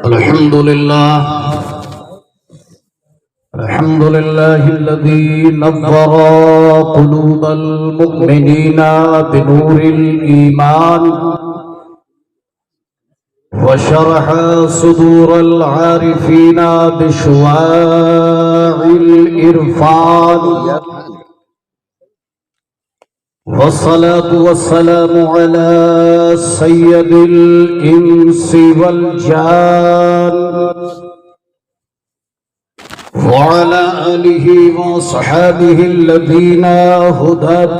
الحمد لله الذي نور قلوب المؤمنين بنور الإيمان وشرح صدور العارفين بشواع الإرفان والصلاة والسلام على سيد الإنس والجان وعلى آله وصحابه الذين هداة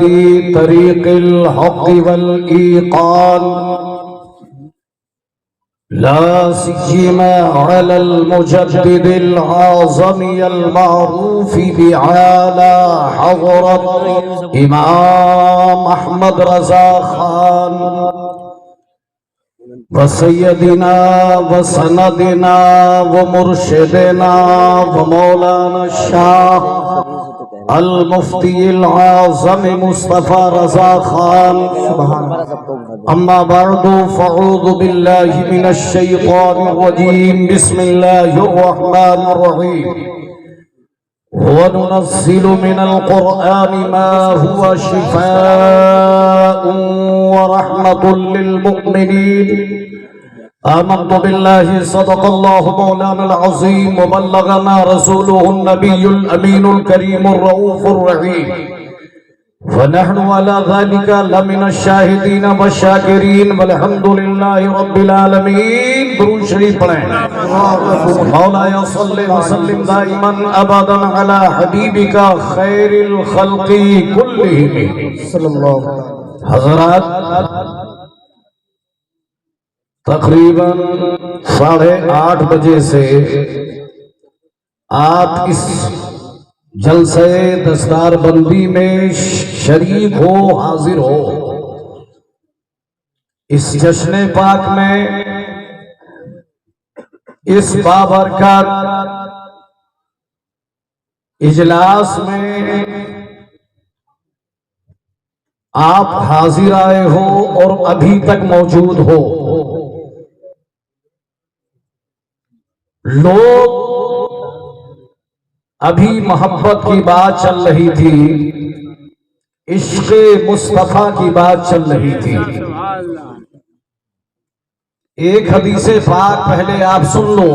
طريق الحق والإيقان لا سيما على المجدد العظم المعروف بعلى حضرة إمام أحمد رضا خان وسيدنا وسندنا ومرشدنا ومولانا الشيخ المفتي العظم مصطفى رضا خان أما بعد فأعوذ بالله من الشيطان الرجيم بسم الله الرحمن الرحيم وننزل من القرآن ما هو شفاء ورحمة للمؤمنين آمنت بالله صدق الله مولانا العظيم وبلغنا رسوله النبي الأمين الكريم الرؤوف الرحيم فنحن على ذلك لمن الشاهدين والشاكرين والحمد لله رب العالمين درود شریف پڑھیں مولاي صل وسلم دائما ابدا على حبيبك خير الخلق كلهم صلی اللہ علیہ وسلم. حضرات تقریباً 8:30 بجے سے آپ اس جلسہ دستار بندی میں شریک ہو، حاضر ہو. اس جشن پاک میں، اس بابرکت اجلاس میں آپ حاضر آئے ہو اور ابھی تک موجود ہو. لوگ ابھی محبت کی بات چل رہی تھی، عشق مصطفیٰ کی بات چل رہی تھی. ایک حدیث پاک پہلے آپ سن لو،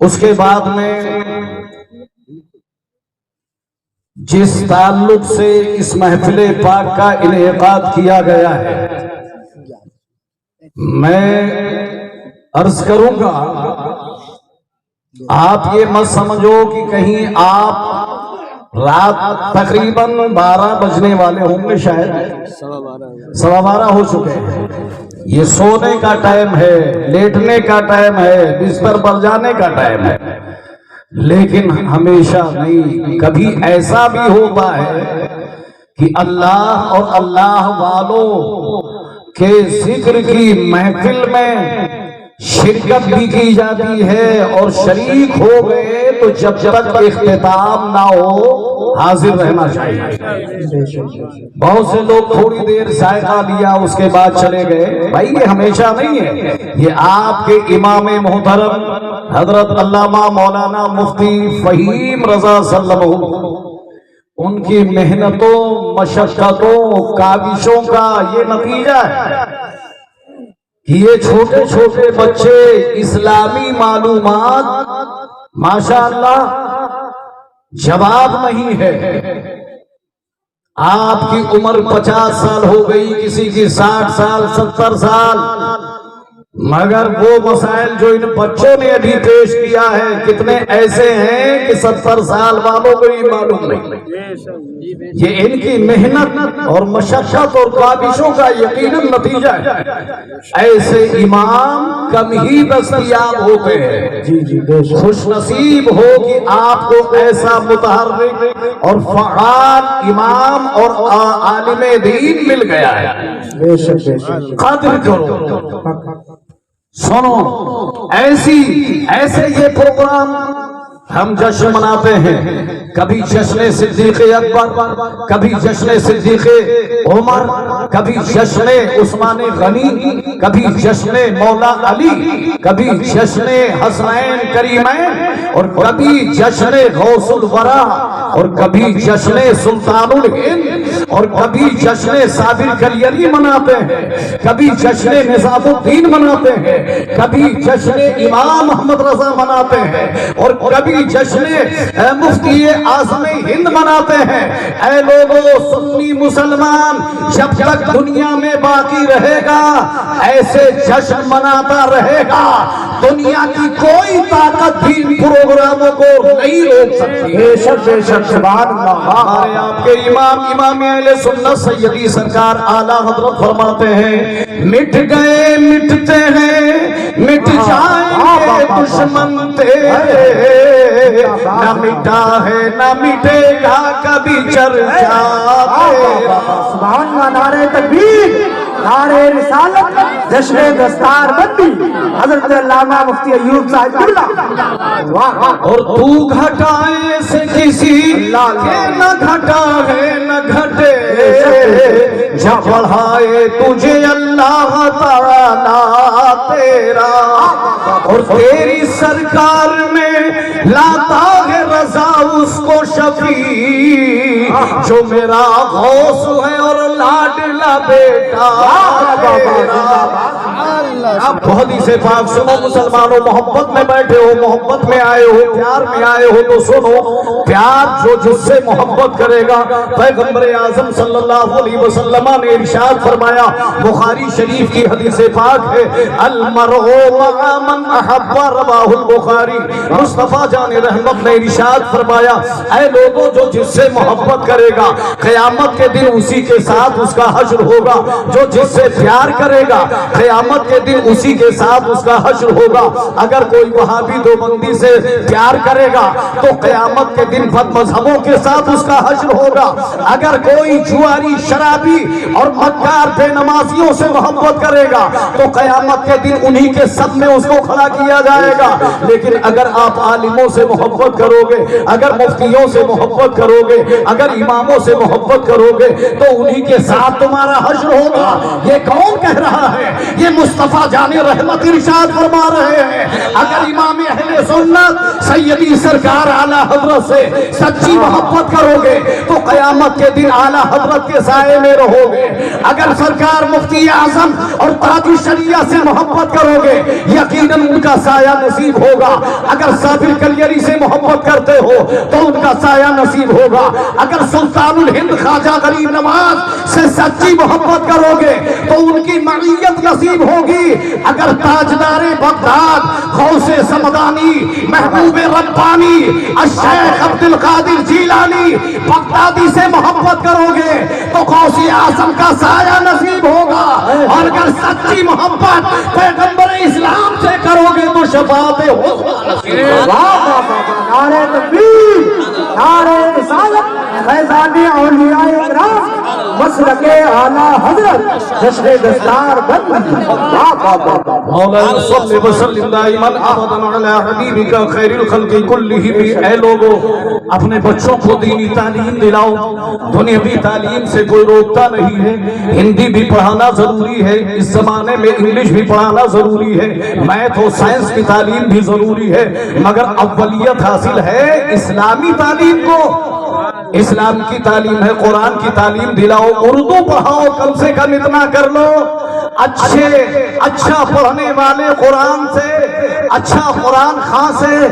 اس کے بعد میں جس تعلق سے اس محفل پاک کا انعقاد کیا گیا ہے میں عرض کروں گا. آپ یہ مت سمجھو کہ کہیں آپ رات تقریباً 12 بجنے والے ہوں گے، شاید 12:15 ہو چکے ہیں. یہ سونے کا ٹائم ہے، لیٹنے کا ٹائم ہے، بستر پر جانے کا ٹائم ہے. لیکن ہمیشہ نہیں، کبھی ایسا بھی ہوتا ہے کہ اللہ اور اللہ والوں کے ذکر کی محفل میں شرکت بھی کی جاتی ہے اور شریک ہو گئے تو جب تک اختتام نہ ہو حاضر رہنا چاہیے. بہت سے لوگ تھوڑی دیر ذائقہ لیا اس کے بعد چلے گئے. بھائی یہ ہمیشہ نہیں ہے. یہ آپ کے امام محترم حضرت علامہ مولانا مفتی فہیم رضا صلی اللہ علیہ وسلم ان کی محنتوں، مشقتوں، کاوشوں کا یہ نتیجہ ہے کہ یہ چھوٹے چھوٹے بچے اسلامی معلومات ماشاءاللہ جواب نہیں ہے. آپ کی عمر 50 سال ہو گئی، کسی کی 60 سال 70 سال، مگر وہ مسائل جو ان بچوں نے ابھی پیش کیا ہے کتنے ایسے ہیں کہ 70 سال والوں کو ہی معلوم نہیں. یہ ان کی محنت اور مشقت اور کاوشوں کا یقیناً نتیجہ ہے. ایسے امام کم ہی دستیاب ہوتے ہیں. خوش نصیب ہو کہ آپ کو ایسا متحرک اور فعال امام اور عالم دین مل گیا ہے. قدر کرو، سنو. ایسے یہ پروگرام ہم جشن مناتے ہیں، کبھی جشن صدیق اکبر، کبھی جشن صدیق عمر، کبھی جشن عثمان غنی، کبھی جشن مولا علی، کبھی جشن حسنین کریمین، اور کبھی جشن غوث الورا، اور کبھی جشن سلطان الہند، اور کبھی جشن صابر کلیری مناتے ہیں، کبھی جشن نظام الدین مناتے ہیں، کبھی جشن امام محمد رضا مناتے ہیں، اور کبھی جشن مفتی اعظم ہند مناتے ہیں۔ اے لوگوں، سنی مسلمان جب تک دنیا میں باقی رہے گا ایسے جشن مناتا رہے گا، دنیا کی کوئی طاقت بھی ان پروگراموں کو نہیں روک سکتی۔ بے شک سبحان اللہ۔ ہمارے آپ کے امام اہل سنت سیدی سرکار اعلیٰ حضرت فرماتے ہیں، مٹ گئے مٹتے ہیں، مٹ جائیں گے دشمن تیرے، نہ مٹا ہے نہ مٹے گا کبھی چرچا تیرا۔ سبحان اللہ۔ نعرہ تکبیر، نعرہ رسالت، جشن دستار بندی حضرت علامہ مفتی ایوب صاحب قبلہ۔ اور تو گھٹائے سے کسی کے نہ گھٹا ہے نہ گھٹے، جب بڑھائے تجھے اللہ تعالیٰ تیرا، اور تیری سرکار میں لاتا ہے رضا اس کو شفیع، جو میرا غوث ہے اور لاڈلا بیٹا تیرا۔ اب حدیث پاک سنو مسلمانوں، محبت میں بیٹھے ہو، محبت میں آئے ہو، پیار میں آئے ہو تو سنو، پیار جو جس سے محبت کرے گا، پیغمبر اعظم صلی اللہ علیہ وسلم نے ارشاد فرمایا، بخاری شریف کی حدیث پاک ہے، المرء مع من احب، رواہ البخاری۔ مصطفیٰ جان رحمت نے ارشاد فرمایا، اے لوگوں، جو جس سے محبت کرے گا قیامت کے دن اسی کے ساتھ اس کا حشر ہوگا، جو جس سے پیار کرے گا قیامت کے دن اسی کے ساتھ اس کا حشر ہوگا۔ اگر کوئی وہابی دیوبندی سے پیار کرے گا تو قیامت کے دن بد مذہبوں کے ساتھ اس کا حشر ہوگا۔ اگر کوئی جواری، شرابی اور مکار بے نمازیوں سے محبت کرے گا تو قیامت کے دن انہی کے سب میں اس کو کھڑا کیا جائے گا۔ لیکن اگر آپ عالموں سے محبت کرو گے، اگر مفتیوں سے محبت کرو گے، اگر اماموں سے محبت کرو گے تو انہی کے ساتھ تمہارا حشر ہوگا۔ یہ کون کہہ رہا ہے؟ یہ مصطفیٰ جان رحمت ارشاد فرما رہے ہیں، اگر امام اہل سنت سیدی سرکار اعلیٰ حضرت سے سچی محبت کرو گے تو قیامت کے دن اعلیٰ حضرت کے سائے میں رہو گے۔ اگر سرکار مفتی اعظم اور تاج الشریعہ سے محبت کرو گے یقیناً ان کا سایہ نصیب ہوگا۔ اگر صابر کلیری سے محبت کرتے ہو تو ان کا سایہ نصیب ہوگا۔ اگر سلطان الہند خواجہ غریب نواز سے سچی محبت کرو گے تو ان کی معیت نصیب ہوگی۔ اگر تاجدار بغداد غوث سمدانی، محبوب ربانی، الشیخ عبد القادر جیلانی بغدادی سے محبت کرو گے تو غوث اعظم کا سایہ نصیب ہوگا۔ اور اگر سچی محبت پیغمبر اسلام سے کرو گے تو شفاعت نعرہ تکبیر، نعرہ رسالت، فیضان اولیاء اکرام، مسلک اعلیٰ حضرت، جشن دستار بند۔ مولانا صلی وسلم دائما ابدا علی حبیبک خیر الخلق کلہم۔ اے لوگوں، اپنے بچوں کو دینی تعلیم دلاؤ، دنیاوی تعلیم سے کوئی روکتا نہیں ہے۔ ہندی بھی پڑھانا ضروری ہے، اس زمانے میں انگلش بھی پڑھانا ضروری ہے، میتھ اور سائنس کی تعلیم بھی ضروری ہے، مگر اولیت حاصل ہے اسلامی تعلیم کو۔ اسلام کی تعلیم ہے، قرآن کی تعلیم دلاؤ، اردو پڑھاؤ، کم سے کم اتنا کر لو۔ اچھا پڑھنے والے قرآن سے، اچھا قرآن خاں سے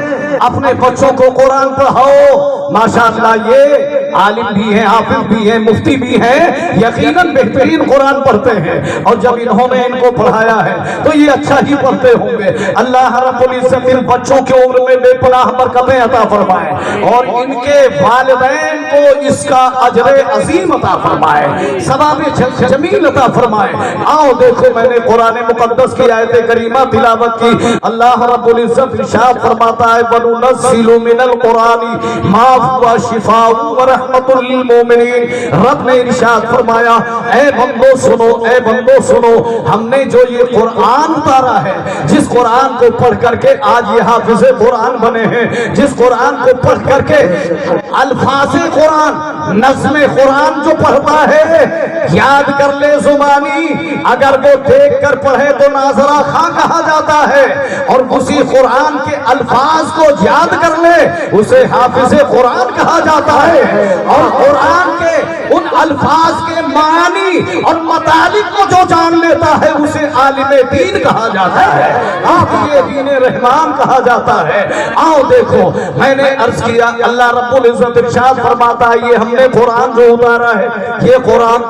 اپنے بچوں کو قرآن پڑھاؤ۔ ماشاءاللہ یہ عالم بھی ہیں، حافظ بھی ہیں، مفتی بھی ہیں، یقیناً بہترین قرآن پڑھتے ہیں، اور جب انہوں نے ان کو پڑھایا ہے تو یہ اچھا ہی پڑھتے ہوں گے۔ اللہ رب العزت ان بچوں کے عمر میں بے پناہ برکتیں عطا فرمائے اور ان کے والدین کو اس کا اجر عظیم عطا فرمائے، ثواب جمیل عطا فرمائے۔ آؤ دیکھو، میں نے قرآن مقدس کی آیت کریمہ تلاوت کی۔ اللہ رب العزت ارشاد فرماتا ہے وَنُنَزِّلُ مِنَ الْقُرْآنِ مَا و شفاء و رحمت للمؤمنین. رب نے ارشاد فرمایا اے بندو سنو، اے بندو سنو، ہم نے جو یہ قرآن اتارا ہے، جس قرآن کو پڑھ کر کے آج یہ حافظ قرآن بنے ہیں، جس قرآن کو پڑھ کر کے الفاظ قرآن، نظم قرآن جو پڑھتا ہے یاد کر لے زبانی، اگر وہ دیکھ کر پڑھے تو ناظرہ خاں کہا جاتا ہے، اور اسی قرآن کے الفاظ کو یاد کر لے اسے حافظ قرآن کہا جاتا ہے، اور قرآن کے ان الفاظ کے معنی اور مطالب کو جو جان لیتا ہے اسے عالم دین کہا جاتا ہے، حافظ دین رحمان کہا جاتا ہے. آؤ دیکھو، میں نے عرض کیا اللہ رب العزت ارشاد فرماتا ہے یہ ہم نے قرآن جو اتارا ہے، یہ قرآن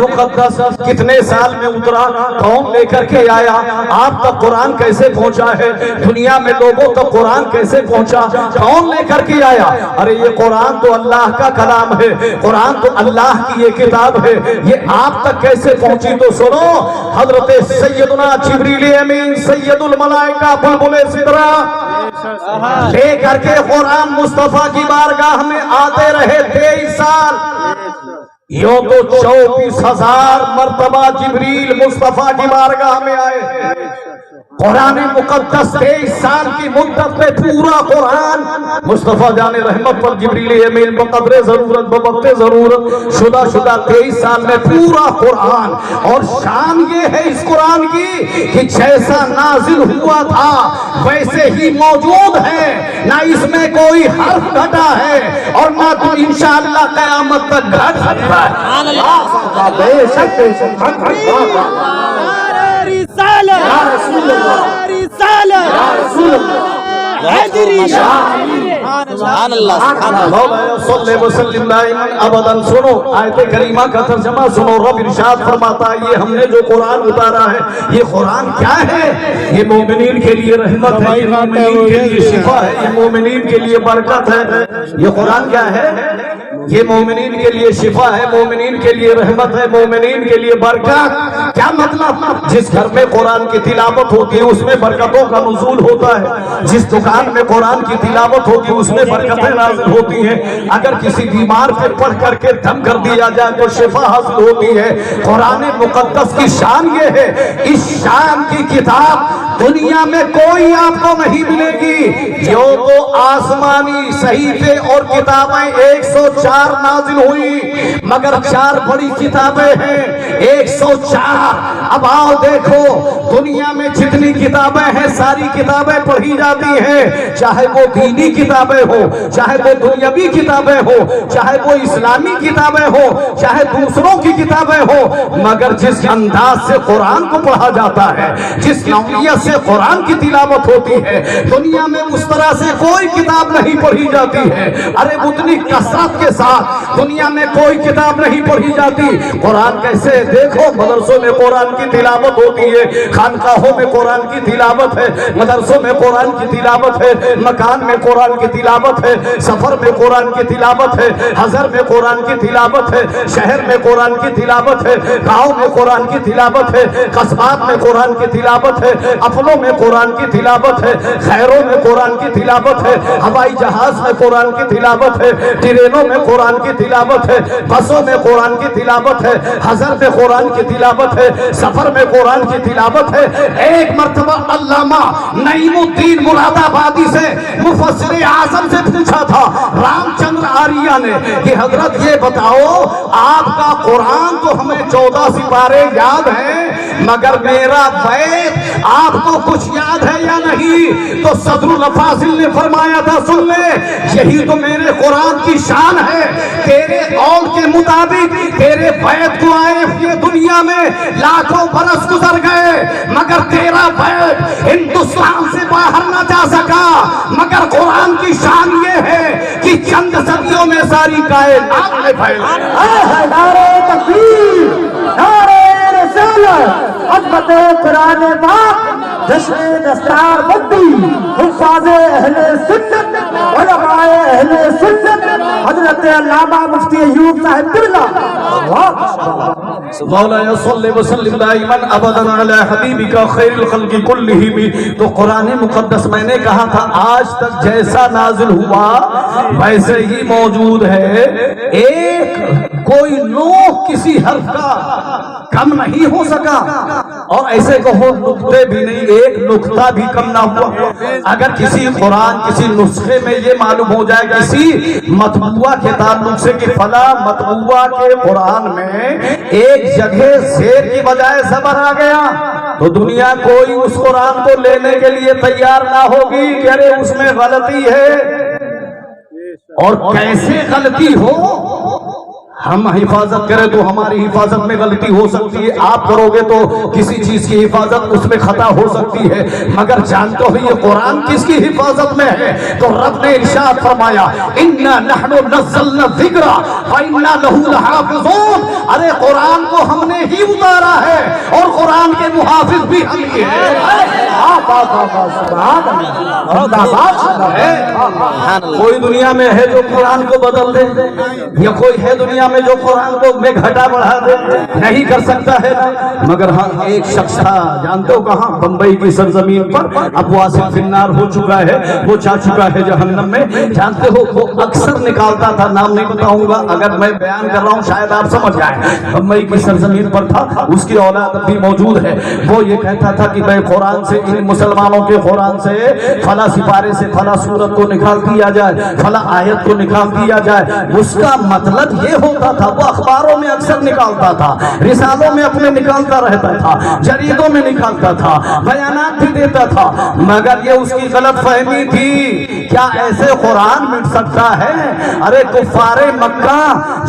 مقدس کتنے سال میں اترا، کون لے کر کے آیا، آپ تک قرآن کیسے پہنچا ہے، دنیا میں لوگوں تک قرآن کیسے پہنچا، کون لے کر کے آیا؟ ارے یہ قرآن تو اللہ کا کلام ہے، قرآن تو اللہ کی یہ کتاب ہے، یہ آپ تک کیسے پہنچی؟ تو سنو، حضرت سیدنا جبریل امین سید الملائکہ بلبل سدرہ لے کر کے قرآن مصطفیٰ کی بارگاہ میں آتے رہے 23 سال. یوں تو 24,000 مرتبہ جبریل مصطفیٰ کی بارگاہ میں آئے. قرآن مقدس 23 سال کی مدت میں پورا قرآن مصطفیٰ جان رحمت پر جبریل امین بقدر ضرورت بوقت ضرورت شدہ 23 سال میں پورا قرآن. اور شان یہ ہے اس قرآن کی کہ جیسا نازل ہوا تھا ویسے ہی موجود ہے، نہ اس میں کوئی حرف گھٹا ہے اور نہ تو انشاءاللہ قیامت تک گھٹ سکتا ہے. بے شک بے شک رسالة رسالة سبحان اللہ صلی وسلم دائما ابدا. سنو آیت کریمہ کا ترجمہ سنو. رب ارشاد فرماتا ہے یہ ہم نے جو قرآن اتارا ہے، یہ قرآن کیا ہے؟ یہ مومنین کے لیے رحمت ہے، یہ مومنین کے لیے شفا ہے، یہ مومنین کے لیے برکت ہے. یہ قرآن کیا ہے؟ یہ مومنین کے لیے شفا ہے، مومنین کے لیے رحمت ہے، مومنین کے لیے برکت. کیا مطلب؟ جس گھر میں قرآن کی تلاوت ہوتی ہے اس میں برکتوں کا نزول ہوتا ہے، جس دکان میں قرآن کی تلاوت ہوتی ہے اس میں برکتیں نازل ہوتی ہیں. اگر کسی بیمار پہ پڑھ کر کے دم کر دیا جائے تو شفا حاصل ہوتی ہے. قرآن مقدس کی شان یہ ہے، اس شان کی کتاب دنیا میں کوئی آپ کو نہیں ملے گی. جو تو آسمانی صحیفے اور کتابیں 104 نازل ہوئی، مگر 4 بڑی کتابیں ہیں 104. اب آؤ دیکھو، دنیا میں جتنی کتابیں ہیں ساری کتابیں پڑھی جاتی ہیں، چاہے وہ دینی کتابیں ہو، چاہے وہ دنیاوی کتابیں ہو، چاہے وہ اسلامی کتابیں ہو، چاہے دوسروں کی کتابیں ہو، مگر جس انداز سے قرآن کو پڑھا جاتا ہے، جس نوعیت سے قرآن کی تلاوت ہوتی ہے، دنیا میں اس طرح سے کوئی کتاب نہیں پڑھی جاتی ہے. ارے اتنی کثرت کے ساتھ دنیا میں کوئی کتاب نہیں پڑھی جاتی. قرآن کیسے؟ دیکھو، مدرسوں میں قرآن کی تلاوت ہوتی ہے، خانقاہوں میں قرآن کی تلاوت ہے، مدرسوں میں قرآن کی تلاوت ہے، مکان میں قرآن کی تلاوت ہے، سفر میں قرآن کی تلاوت ہے، حضر میں قرآن کی تلاوت ہے، شہر میں قرآن کی تلاوت ہے، گاؤں میں قرآن کی تلاوت ہے، قصبات میں قرآن کی تلاوت ہے، اپنوں میں قرآن کی تلاوت ہے، خیروں میں قرآن کی تلاوت ہے، ہوائی جہاز میں قرآن کی تلاوت ہے، ٹرینوں میں قرآن کی تلاوت ہے، بسوں میں قرآن کی تلاوت ہے، حضر میں قرآن کی تلاوت ہے، سفر میں قرآن کی تلاوت ہے. ایک مرتبہ علامہ نعیم الدین مراد آبادی سے مفسر اعظم سے پوچھا تھا رام چندر آریہ نے کہ حضرت یہ بتاؤ، آپ کا قرآن تو ہمیں 14 سپارے یاد ہیں، مگر میرا بیت آپ کو کچھ یاد ہے یا نہیں؟ تو صدر الافاضل نے فرمایا تھا سن لے، یہی تو میرے قرآن کی شان ہے. تیرے قول کے مطابق تیرے بیت کو آئے ہوئے دنیا میں لاکھوں برس گزر گئے، مگر تیرا بیت ہندوستان سے باہر نہ جا سکا. مگر قرآن کی شان یہ ہے کہ چند صدیوں میں ساری کائنات میں پھیل گئی. نعرہ تکبیر، نعرہ رسالت، عظمت قرآن پاک. جشن دستار بندی حفاظ اہل سنت علماء اہل سنت حضرت علامہ مفتی ایوب صاحب قبلہ مولا صلی وسلم دائما ابدا علی حبیبک خیر الخلق کلہم. تو قرآن مقدس میں نے کہا تھا آج تک جیسا نازل ہوا ویسے ہی موجود ہے. ایک کوئی نوح کسی حرف کا کم نہیں ہو سکا اور ایسے کہو نقطے بھی نہیں ایک نقطہ بھی کم نہ ہوا. اگر کسی قرآن کسی نسخے میں یہ معلوم ہو جائے کسی مطبوعہ کے تعلق سے کہ فلاں مطبوعہ کے قرآن میں ایک جگہ زیر کی بجائے زبر آ گیا تو دنیا کوئی اس قرآن کو لینے کے لیے تیار نہ ہوگی کہ ارے اس میں غلطی ہے. اور کیسے غلطی ہو ہم حفاظت کریں تو ہماری حفاظت میں غلطی ہو سکتی ہے, آپ کرو گے تو کسی چیز کی حفاظت اس میں خطا ہو سکتی ہے, مگر جانتے ہو یہ قرآن کس کی حفاظت میں ہے؟ تو رب نے ارشاد فرمایا اِنَّا نَحْنُ نَزَّلْنَا الذِّكْرَ وَإِنَّا لَهُ لَحَافِظُونَ. ارے قرآن کو ہم نے ہی اتارا ہے اور قرآن کے محافظ بھی ہم ہی ہیں. کوئی دنیا میں ہے جو قرآن کو بدل دے یا کوئی ہے دنیا میں جو قرآن کو میں گھٹا بڑھا دے؟ نہیں کر سکتا ہے. مگر ہاں ایک شخص تھا, جانتے ہو کہاں؟ بمبئی کی سرزمین پر. اب واصل فی النار ہو چکا ہے, وہ جا چکا ہے جہنم میں. جانتے ہو وہ اکثر نکالتا تھا, نام نہیں بتاؤں گا, اگر میں بیان کر رہا ہوں شاید آپ سمجھ جائیں. بمبئی کی سرزمین پر تھا, اس کی اولاد بھی موجود ہے. وہ یہ کہتا تھا کہ میں قرآن سے, ان مسلمانوں کے قرآن سے فلاں سپارے سے فلاں سورت کو نکال دیا جائے, فلاں آیت کو نکال دیا جائے. اس کا مطلب یہ ہوتا تھا, وہ اخباروں میں اکثر نکالتا تھا, رسالوں میں اپنے نکالتا رہتا تھا, جریدوں میں نکالتا تھا, بیانات بھی دیتا تھا, مگر یہ اس کی غلط فہمی تھی. کیا ایسے قرآن مٹ سکتا ہے؟ ارے کفار مکہ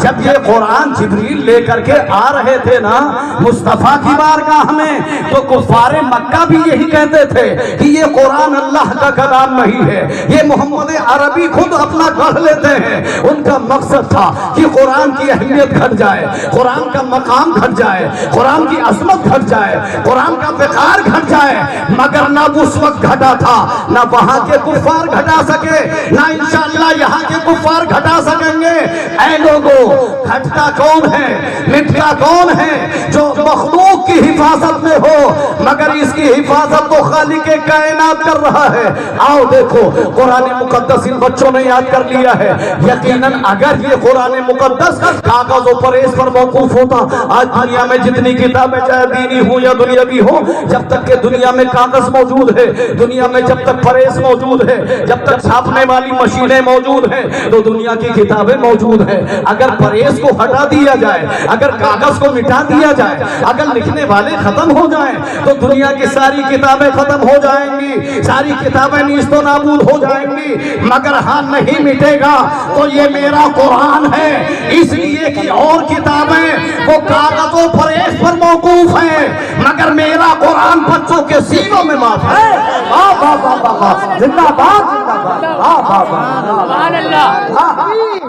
جب یہ قرآن جبریل لے کر کے آ رہے تھے نا مصطفیٰ کی بارگاہ میں, تو کفار مکہ بھی یہی کہتے تھے کہ یہ قرآن اللہ کا کلام نہیں ہے, یہ محمد عربی خود اپنا گڑھ لیتے ہیں. ان کا مقصد تھا کہ قرآن کی اہمیت گھٹ جائے, قرآن کا مقام گھٹ جائے, قرآن کی عظمت گھٹ جائے, قرآن کا وقار گھٹ جائے. مگر نہ اس وقت گھٹا تھا, نہ وہاں کے کفار گھٹا سکے, نہ انشاءاللہ یہاں کے کفار گھٹا سکیں گے. اے لوگوں, گھٹتا کون ہے, مٹتا کون ہے؟ جو مخلوق کی حفاظت میں ہو, مگر اس کی حفاظت تو خالق کائنات کر رہا ہے. آؤ دیکھو قرآن مقدس ان بچوں نے یاد کر لیا ہے. یقیناً اگر یہ قرآن مقدس کاغذ و پریس پر موقوف ہوتا, آج دنیا میں جتنی کتابیں چاہے دینی ہو یا دنیاوی ہو, جب تک کہ دنیا میں کاغذ موجود ہے, دنیا میں جب تک پریس موجود ہے, جب تک چھاپنے والی مشینیں موجود ہیں, تو دنیا کی کتابیں موجود ہیں. اگر پریس کو ہٹا دیا جائے, اگر کاغذ کو مٹا دیا جائے, اگر لکھنے والے ختم ہو جائیں, تو دنیا کی ساری کتابیں ختم ہو جائیں گی, ساری کتابیں نیست و نابود ہو جائیں گی. مگر ہاں نہیں مٹے گا تو یہ میرا قرآن ہے, اس لیے کہ اور کتابیں وہ کاغذ و پریس پر موقوف ہیں, مگر میرا قرآن بچوں کے سینوں میں محفوظ ہے. زندہ باد, زندہ باد.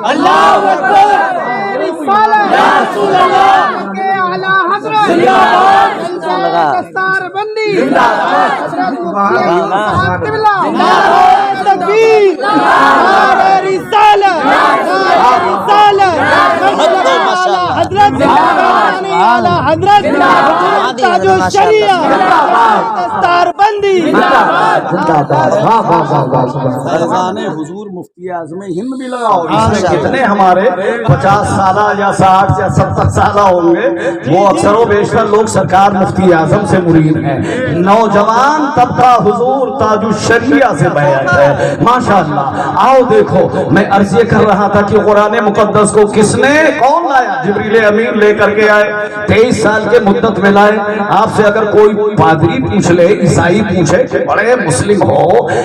اللہ اکبر, یا رسول اللہ, دستار بندی تکبیر, رسالت, حضرت حضرت تاج الشریعہ, دستار بندی. فرزانے حضور مفتی اعظم ہند بھی لگاؤ. اس میں کتنے ہمارے 50 سالہ یا 60 یا 70 سالہ ہوں گے, وہ اکثر و بیشتر لوگ سرکار مفتی اعظم سے مرید ہیں. نوجوان طبقہ حضور تاج الشریعہ سے بیعت ہے, ماشاءاللہ. آؤ دیکھو, میں عرض یہ کر رہا تھا کہ قرآن مقدس کو کس نے, کون لایا؟ جبریل امین لے کر کے آئے, 23 سال کے مدت میں لائے. آپ سے اگر کوئی پادری پوچھ لے, عیسائی پوچھے کہ بڑے مسلم ہو،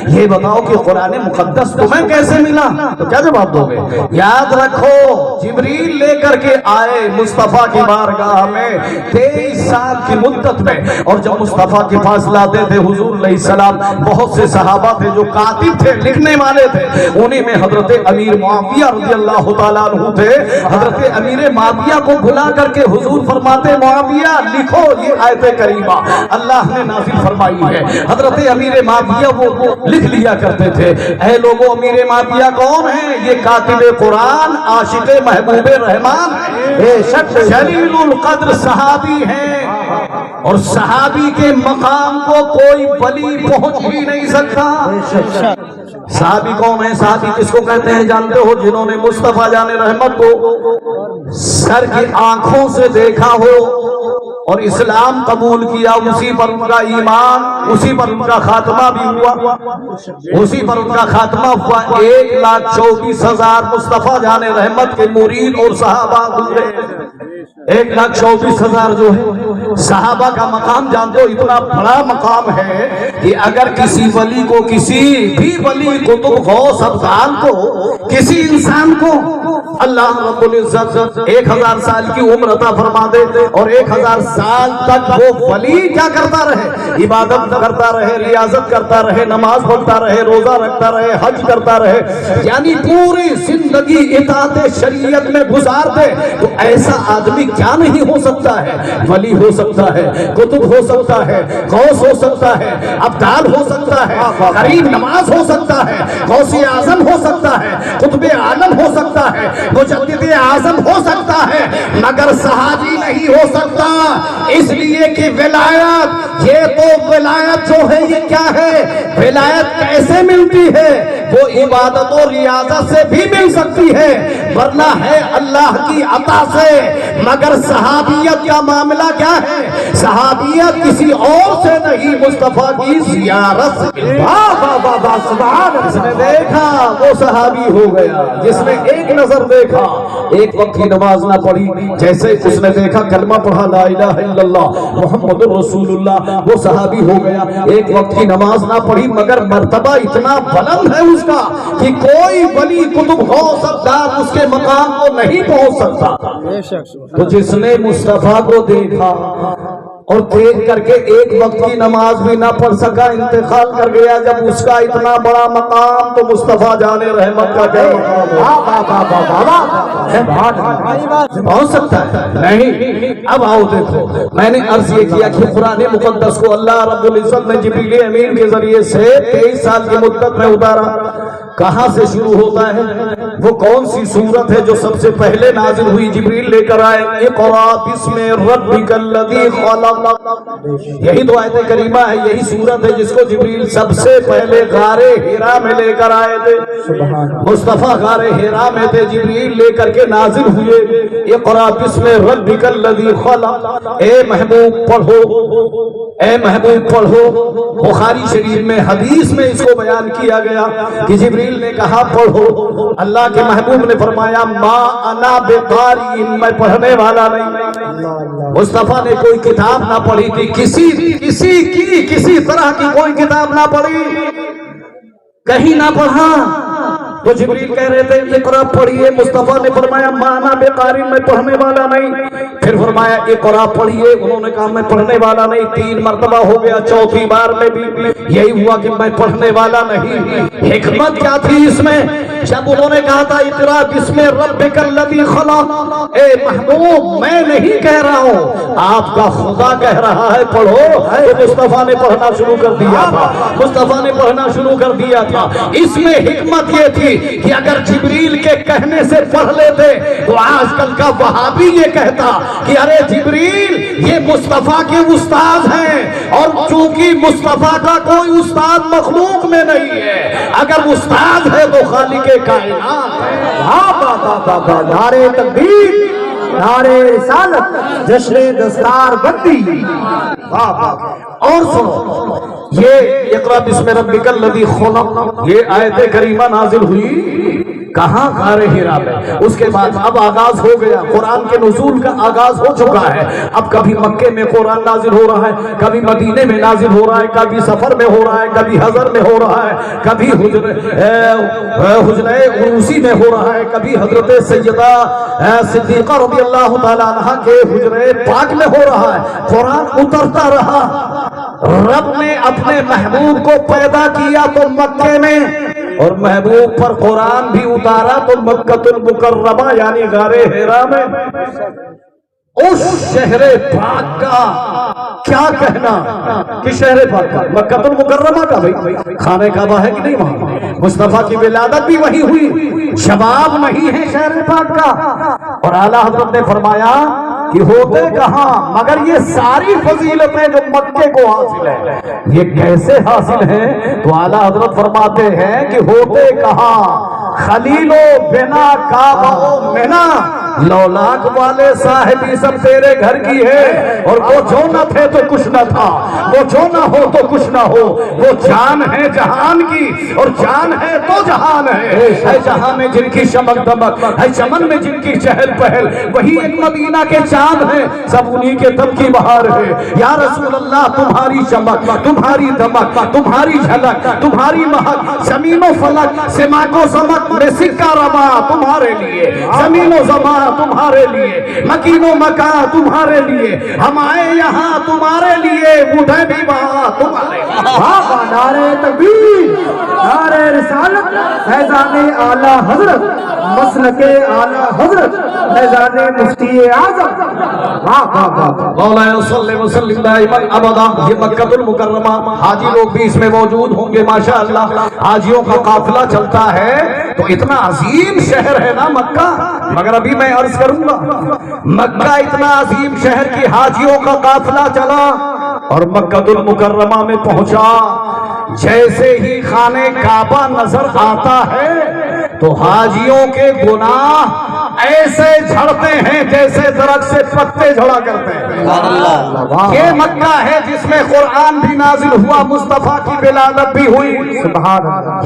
یہ بتاؤ کہ قرآن مقدس تمہیں کیسے ملا؟ تو کیا جواب دو گے؟ یاد رکھو جبریل لے کر کے آئے مصطفیٰ کی بارگاہ میں 23 سال کی مدت میں، اور جب مصطفیٰ کے پاس لاتے تھے حضور علیہ السلام، بہت سے صحابہ تھے جو کاتب تھے، لکھنے والے تھے، انہی میں حضرت امیر معاویہ رضی اللہ تعالیٰ عنہ تھے۔ حضرت امیر معاویہ کو بلا کر کے حضور فرماتے معاویہ لکھو یہ آیت کریمہ اللہ نے نازل فرمائی ہے۔ حضرت امیر معاویہ وہ لکھ لیا کرتے تھے۔ اے لوگوں، امیر معاویہ کون ہیں؟ یہ کاتب قرآن، عاشق محبوب رحمان، جلیل القدر صحابی ہیں، اور صحابی کے مقام کو کوئی ولی پہنچ ہی نہیں سکتا۔ صحابی کون ہیں؟ صحابی کس کو کہتے ہیں جانتے ہو؟ جنہوں نے مصطفیٰ جان رحمت کو سر کی آنکھوں سے دیکھا ہو اور اسلام قبول کیا، اسی پر ان کا ایمان، اسی پر ان کا خاتمہ بھی ہوا، اسی پر ان کا خاتمہ ہوا۔ 1,24,000 مصطفیٰ جان رحمت کے مرید اور صحابہ گزرے۔ 1,24,000 جو ہے صحابہ کا مقام جانتے ہو، اتنا بڑا مقام ہے کہ اگر کسی ولی کو، کسی بھی ولی قطب غوث ابدال کو، کسی انسان کو اللہ رب العزت 1000 سال کی عمر عطا فرما دے اور 1000 سال تک وہ ولی کیا کرتا رہے؟ عبادت کرتا رہے، ریاضت کرتا رہے، نماز پڑھتا رہے، روزہ رکھتا رہے، حج کرتا رہے، یعنی پوری زندگی اطاعت شریعت میں گزار دے، تو ایسا آدمی کیا نہیں ہو سکتا ہے؟ ولی ہو سکتا ہے، قطب ہو سکتا ہے، غوث ہو سکتا ہے، ابدال ہو سکتا ہے، قریب نماز ہو سکتا ہے، غوث اعظم ہو سکتا ہے، قطب عالم ہو سکتا ہے، مجدد اعظم ہو سکتا ہے، مگر صحابی نہیں ہو سکتا۔ اس لیے کہ ولایت، یہ تو ولایت جو ہے یہ کیا ہے؟ ولایت کیسے ملتی ہے؟ وہ عبادت و ریاضت سے بھی مل سکتی ہے، ورنہ ہے اللہ کی عطا سے۔ مگر صحابیت کا معاملہ کیا ہے؟ صحابیت کسی اور سے نہیں، مصطفیٰ کی زیارت سے۔ جس نے دیکھا وہ صحابی ہو گیا، جس نے ایک نظر دیکھا، ایک وقت کی نماز نہ پڑھی، جیسے اس نے دیکھا کلمہ پڑھا لا الہ الا اللہ محمد رسول اللہ، وہ صحابی ہو گیا۔ ایک وقت کی نماز نہ پڑھی، مگر مرتبہ اتنا بلند ہے اس کا کہ کوئی ولی قطب غوث ابدال اس کے مقام کو نہیں پہنچ سکتا۔ تو جس نے مصطفیٰ کو دیکھا اور دیکھ کر کے ایک وقت کی نماز بھی نہ پڑھ سکا، انتقال کر گیا، جب اس کا اتنا بڑا مقام، تو مصطفیٰ جان رحمت کا کیا پہنچ سکتا ہے؟ نہیں۔ اب آؤ دیکھو، میں نے عرض یہ کیا کہ قرآن مقدس کو اللہ رب العزت نے جبریل امین کے ذریعے سے 23 سال کی مدت میں اتارا۔ کہاں سے شروع ہوتا ہے؟ وہ کون سی سورت ہے جو سب سے پہلے نازل ہوئی؟ جبریل لے کر آئے اقرا بسم ربک الذی خلق، یہی تو آیت کریمہ ہے، یہی سورت ہے جس کو جبریل سب سے پہلے غار حرا میں لے کر آئے تھے۔ مصطفیٰ غار حرا میں تھے، جبریل لے کر کے نازل ہوئے اقرا بسم ربک الذی خلق، اے محبوب پڑھو، اے محبوب پڑھو۔ بخاری شریف میں حدیث میں اس کو بیان کیا گیا کہ جبریل نے کہا پڑھو، اللہ کے محبوب نے فرمایا ما انا بقاری، میں پڑھنے والا نہیں۔ مصطفیٰ نے کوئی کتاب نہ پڑھی تھی، کسی طرح کی کوئی کتاب نہ پڑھی، کہیں نہ پڑھا، تو جبریل کہہ رہے تھے اقرا پڑھیے، مصطفیٰ نے فرمایا ما انا بقاری، میں پڑھنے والا نہیں۔ پھر فرمایا اقرا پڑھیے، انہوں نے کہا میں پڑھنے والا نہیں، 3 مرتبہ ہو گیا، چوتھی بار میں بھی یہی ہوا کہ میں پڑھنے والا نہیں۔ حکمت کیا تھی اس میں؟ جب انہوں نے کہا تھا اقرا بسم ربک الذی خلق، اے محبوب میں نہیں کہہ رہا ہوں، آپ کا خدا کہہ رہا ہے پڑھو، تو مصطفیٰ نے پڑھنا شروع کر دیا تھا، مصطفیٰ نے پڑھنا شروع کر دیا تھا۔ اس میں حکمت یہ تھی کہ اگر جبریل کے کہنے سے پڑھ لیتے تو آج کل کا وہابی یہ کہتا کہ ارے جبریل یہ مصطفیٰ کے استاد ہیں، اور چونکہ مصطفیٰ کا کوئی استاد مخلوق میں نہیں ہے، اگر استاد ہے تو خالق کائنات ہے۔ نعرے تکبیر، نعرے رسالت، جشن دستار بندی۔ اور سنو، یہ اقرا بسم ربک الذی خلق، یہ آیت کریمہ نازل ہوئی کہاں غار ہرا میں. اس کے بعد اب آغاز ہو گیا, قرآن کے نزول کا آغاز ہو چکا ہے. اب کبھی مکے میں قرآن نازل ہو رہا ہے, کبھی مدینے میں نازل ہو رہا ہے, کبھی سفر میں ہو رہا ہے, کبھی حضر میں ہو رہا ہے, کبھی حجرہ عروسی میں ہو رہا ہے, کبھی حضرت سیدہ صدیقہ رضی اللہ تعالیٰ عنہ کے حجرہ پاک میں ہو رہا ہے. قرآن اترتا رہا. رب نے اپنے محبوب کو پیدا کیا تو مکے میں, اور محبوب پر قرآن بھی اتارا تو مکۃ المکرمہ یعنی غار حرا میں. اس شہر پاک کا کیا کہنا کہ شہر پاک کا, مکۃ المکرمہ کا, بھائی خانہ کعبہ ہے کہ نہیں وہاں, مصطفیٰ کی ولادت بھی وہی ہوئی, شباب نہیں ہے شہر پاک کا. اور اعلیٰ حضرت نے فرمایا کہ ہوتے کہاں, مگر یہ ساری فضیلتیں جو مکے کو حاصل ہیں یہ کیسے حاصل ہیں؟ تو اعلیٰ حضرت فرماتے ہیں کہ ہوتے کہاں, خلیل و بنا کعبہ و منا, لولاک والے صاحبی سب تیرے گھر کی ہے. اور وہ جو نہ تھے تو کچھ نہ تھا, وہ جو نہ ہو تو کچھ نہ ہو, وہ جان ہے جہان کی اور جان ہے تو جہان ہے. ہے جہاں میں جن کی چمک دمک, ہے چمن میں جن کی چہل پہل, وہی ایک مدینہ کے چاند ہیں, سب انہی کے دم کی بہار ہے. یا رسول اللہ تمہاری چمک, تمہاری دمک, تمہاری جھلک, تمہاری مہک, زمین و فلک سماک و سمک میں سکہ روا تمہارے لیے, زمین و زمان تمہارے لیے, مکین و مکان تمہارے لیے, ہم آئے یہاں تمہارے لیے, اٹھے بھی وہاں تمہارے لیے. نعرہ تکبیر, نعرہ رسالت, فیضان اعلیٰ حضرت, مسلک اعلیٰ حضرت, فیضان مفتی اعظم. مولا صلی وسلم دائما ابدا. یہ مکۃ المکرمہ, حاجی لوگ بھی اس میں موجود ہوں گے ماشاءاللہ. حاجیوں کا قافلہ چلتا ہے تو اتنا عظیم شہر ہے نا مکہ, مگر ابھی میں عرض کروں گا, مکہ اتنا عظیم شہر کی حاجیوں کا قافلہ چلا اور مکۃ المکرمہ میں پہنچا. جیسے ہی خانہ کعبہ نظر آتا ہے تو حاجیوں کے گناہ ایسے جھڑتے ہیں جیسے درخت سے پتے جھڑا کرتے ہیں. یہ مکہ ہے جس میں قرآن بھی نازل ہوا, مصطفیٰ کی ولادت بھی ہوئی.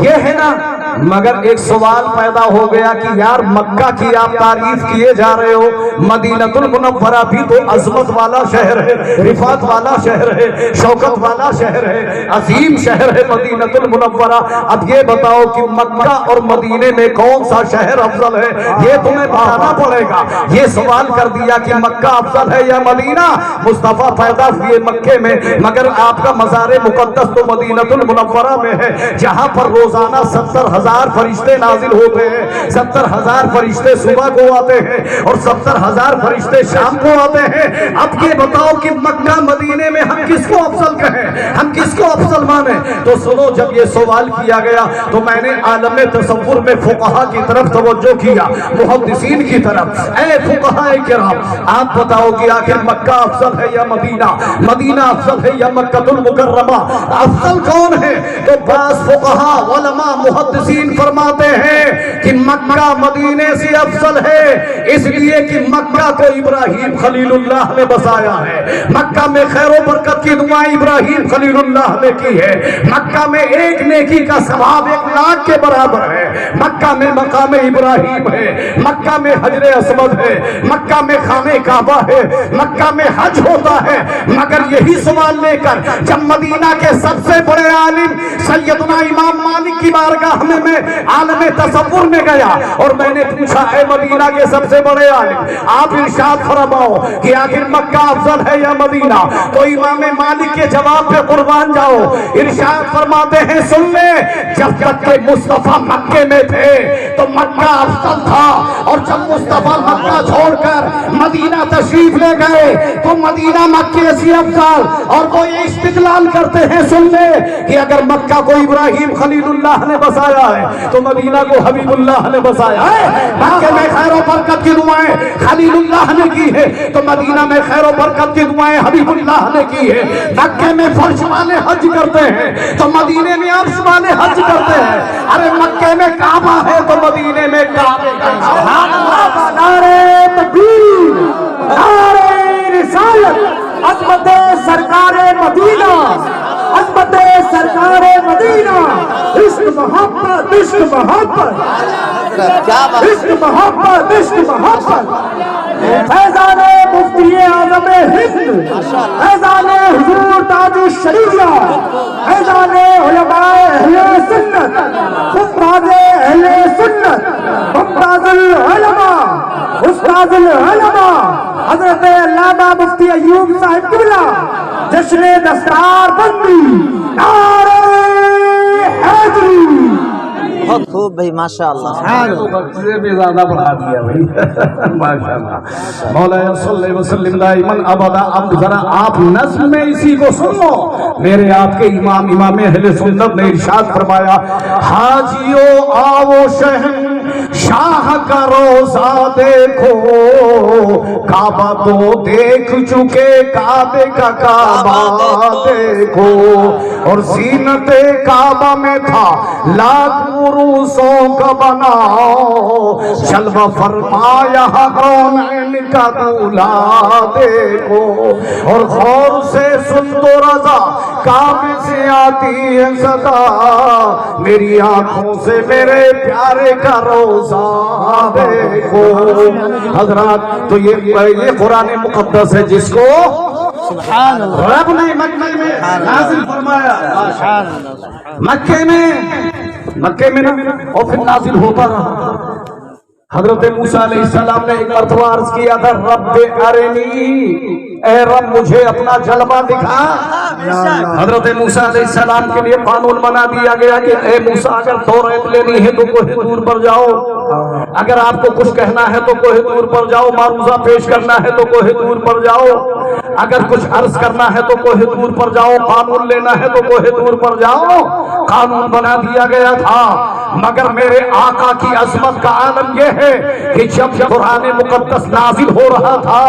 یہ ہے نا. مگر ایک سوال پیدا ہو گیا کہ یار مکہ کی آپ تعریف کیے جا رہے ہو, مدینہ المنورہ بھی تو عظمت والا شہر ہے, رفعت والا شہر ہے, شوکت والا شہر ہے, عظیم شہر ہے مدینہ المنورہ. اب یہ بتاؤ کہ مکہ اور مدینے میں کون سا شہر افضل ہے؟ یہ تمہیں بتانا پڑے گا. یہ سوال کر دیا کہ مکہ افضل ہے یا مدینہ. مصطفیٰ پیدا ہوئے مکے میں, مگر آپ کا مزار مقدس تو مدینہ المنورہ میں ہے, جہاں پر روزانہ 70,000 فرشتے نازل ہوتے ہیں. 70,000 فرشتے صبح کو آتے ہیں اور 70,000 فرشتے شام کو آتے ہیں. اب یہ بتاؤ کہ مکہ مدینے میں ہم کس کو افضل کہیں, ہم کس کو افضل مانیں؟ تو سنو, جب یہ سوال کیا گیا تو میں نے عالم تصور میں فقہا کی طرف توجہ کیا, محدثین کی طرف. اے فقہاء کرام, آپ بتاؤ کہ آخر مکہ افضل ہے یا مدینہ, مدینہ افضل ہے یا مکۃ المکرمہ, افضل کون ہے؟ تو بعض فقہاء علماء محدثین فرماتے ہیں کہ مکہ مدینے سے افضل ہے, اس لیے کہ مکہ کو ابراہیم خلیل اللہ نے بسایا ہے. مکہ میں خیر و برکت کی دعائیں ابراہیم خلیل اللہ نے کی ہے. مکہ میں ایک نیکی کا ثواب 1,00,000 کے برابر ہے. مکہ میں مقام ابراہیم ہے, مکہ میں حجر اسود ہے, مکہ میں خانہ کعبہ ہے, مکہ میں حج ہوتا ہے. مگر یہی سوال لے کر جب مدینہ کے سب سے بڑے عالم سیدنا امام مالک کی بارگاہ میں عالم تصور میں گیا اور میں نے پوچھا, اے مدینہ کے سب سے بڑے عالم, آپ ارشاد فرماؤ کہ آخر مکہ افضل ہے یا مدینہ؟ تو امام مالک کے جواب پہ قربان جاؤ. ارشاد فرماتے ہیں, سن لے, جب تک کہ مصطفیٰ مکے میں تھے تو مکہ افضل تھا, اور جب مصطفیٰ مکہ چھوڑ کر مدینہ تشریف لے گئے تو مدینہ مکے سے افضل. اور وہ یہ استدلال کرتے ہیں, سن لے, کہ اگر مکہ کو ابراہیم خلیل اللہ نے بسایا ہے تو مدینہ کو حبیب اللہ نے بسایا ہے. مکے میں خیر و برکت کی دعائیں خلیل اللہ نے کی ہے تو مدینہ میں خیر و برکت کی دعائیں حبیب اللہ نے کی ہے. مکے میں فرش والے حج کرتے ہیں تو مدینے میں عرش والے حج کرتے ہیں. ارے مکے میں کعبہ ہے تو مدینے میں کعبے کا. نعرہ تکبیر, نعرہ رسالت, عظمت سرکار مدینہ, عظمت سرکار مدینہ, عشق محبت عشق محبت کیا بات عشق محبت عشق محبت فیضان مفتی اعظم ہند فیضان حضور تاج الشریعہ فیضان علماء اہل سنت استاد اہل سنت ممتاز العلماء استاد العلماء حضرت علامہ مفتی ایوب صاحب قبلہ جشن دستار بندی نعرہ حیدری بہت خوب بھائی ماشاءاللہ سے بھی زیادہ بڑھا دیا بھائی ماشاءاللہ مولا صلی وسلم دائماً ابدا. اب ذرا آپ نظم میں اسی کو سن لو. میرے آپ کے امام اہل سنت نے ارشاد فرمایا حاجیو آؤ شاہ کا روزہ دیکھو کعبہ تو دیکھ چکے کعبے کا کعبہ دیکھو اور زینت کعبہ میں تھا لاکھ عروسوں کا بناؤ جلوہ فرمایا کونین کا دولہا دیکھو اور غور سے سن تو رضا کعبے سے آتی ہے صدا میری آنکھوں سے میرے پیارے کا روزہ دیکھو. حضرات تو یہ قرآن مقدس ہے جس کو سبحان اللہ رب نے مکے میں نازل فرمایا. مکے میں اور پھر نازل ہوتا رہا. حضرت موسیٰ علیہ السلام نے ایک مرتبہ عرض کیا تھا رب ارنی اے رب مجھے اپنا جلوہ دکھا. حضرت موسیٰ علیہ السلام کے لیے قانون بنا دیا گیا کہ اے موسیٰ اگر توریت لینی ہے تو کوہ طور پر جاؤ, اگر آپ کو کچھ کہنا ہے تو کوہ طور پر جاؤ, معروضہ پیش کرنا ہے تو کوہ طور پر جاؤ, اگر کچھ عرض کرنا ہے تو کوہ طور پر جاؤ, قانون لینا ہے تو کوہ طور پر جاؤ. قانون بنا دیا گیا تھا. مگر میرے آقا کی عظمت کا عالم یہ ہے کہ جب قرآن مقدس نازل ہو رہا تھا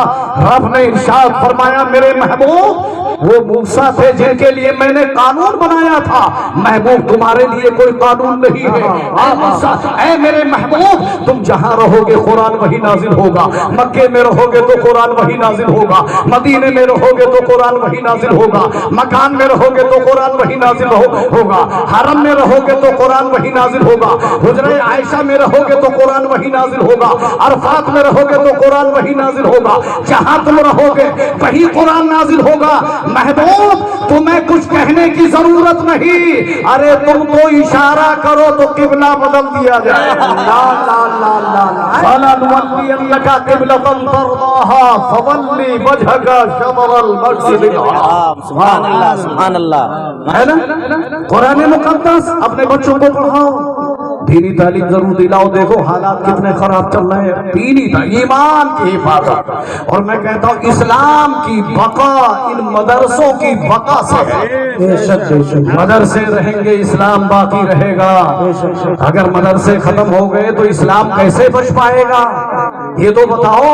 رب نے ارشاد فرمایا میرے محبوب وہ موسیٰ تھے جن کے لیے میں نے قانون بنایا تھا, محبوب تمہارے لیے کوئی قانون نہیں ہے. اے موسیٰ اے میرے محبوب تم جہاں رہو گے قرآن وہی نازل ہوگا, مکے میں رہو گے تو قرآن وہی نازل ہوگا, مدینے میں رہو گے تو قرآن وہی نازل ہوگا, مکان میں رہو گے تو قرآن وہی نازل ہوگا, حرم میں رہو گے تو قرآن وہی نازل ہوگا, حجرہ عائشہ میں رہو گے تو قرآن وہی نازل ہوگا, عرفات میں رہو گے تو قرآن وہی نازل ہوگا, جہاں تم رہو گے وہی قرآن نازل ہوگا. محبوب تمہیں کچھ کہنے کی ضرورت نہیں, ارے تم تو اشارہ کرو تو قبلہ بدل دیا جائے. فَلَنُوَلِّيَنَّكَ قِبْلَةً تَرْضَاهَا فَوَلِّ وَجْهَكَ شَطْرَ الْمَسْجِدِ الْحَرَامِ. سبحان اللہ سبحان اللہ. ہے نا قرآن مقدس اپنے بچوں کو پڑھاؤ, دینی تعلیم ضرور دلاؤ. دیکھو حالات کتنے خراب چل رہے ہیں. دینی ایمان کی حفاظت, اور میں کہتا ہوں اسلام کی بقا ان مدرسوں کی بقا سے ہے. مدرسے رہیں گے اسلام باقی رہے گا. اگر مدرسے ختم ہو گئے تو اسلام کیسے بچ پائے گا یہ تو بتاؤ.